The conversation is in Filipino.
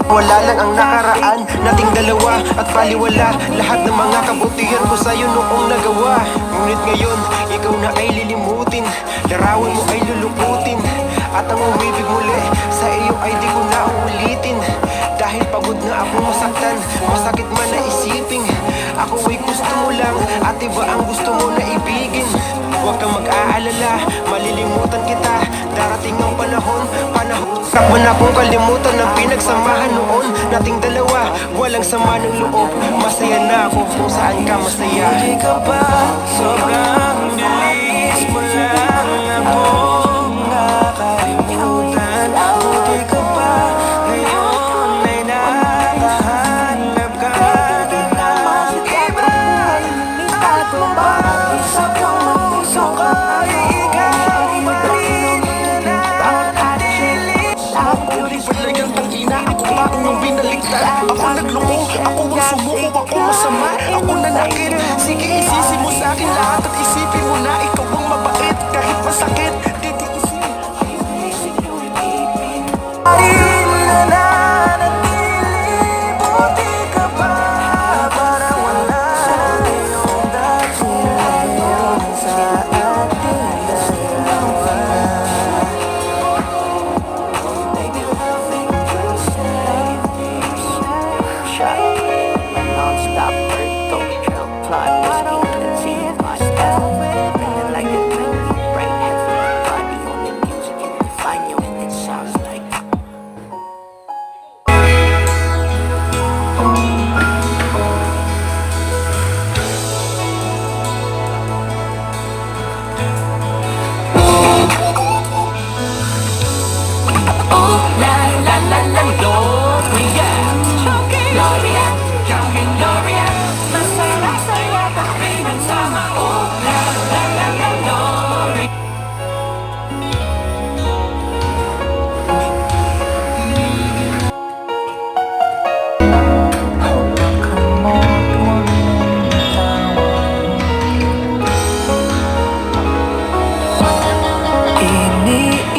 Wala lang ang nakaraan nating dalawa at baliwala lahat ng mga kabutihan ko sa'yo noong nagawa. Ngunit ngayon, ikaw na ay lilimutin, larawan mo ay lulukutin, at ang umibig muli sa iyo ay di ko na uulitin. Dahil pagod na ako masaktan, masakit man na isipin, ako ay gusto mo lang at iba ang gusto mo na ibigin. Huwag kang mag-aalala, malilimutan kita, darating ang panahon. Takban akong kalimutan ng pinagsamahan noon nating dalawa. Walang sama ng loob, masaya na ako kung saan ka masaya. Hindi ka ba sobrang bilis mo lang akong nakalimutan? Hindi ka ba ngayon ay nakahanap ka na ng iba? Ako ba sa puso ko ay ikaw pa rin na nanatili? Ako rin talagang tangina, ako pa ang binaliktad. Ako nagloko, ako ang sumuko, ako masama, ako nanakit. Sige, isisi mo sa akin lahat at isipin mo na ikaw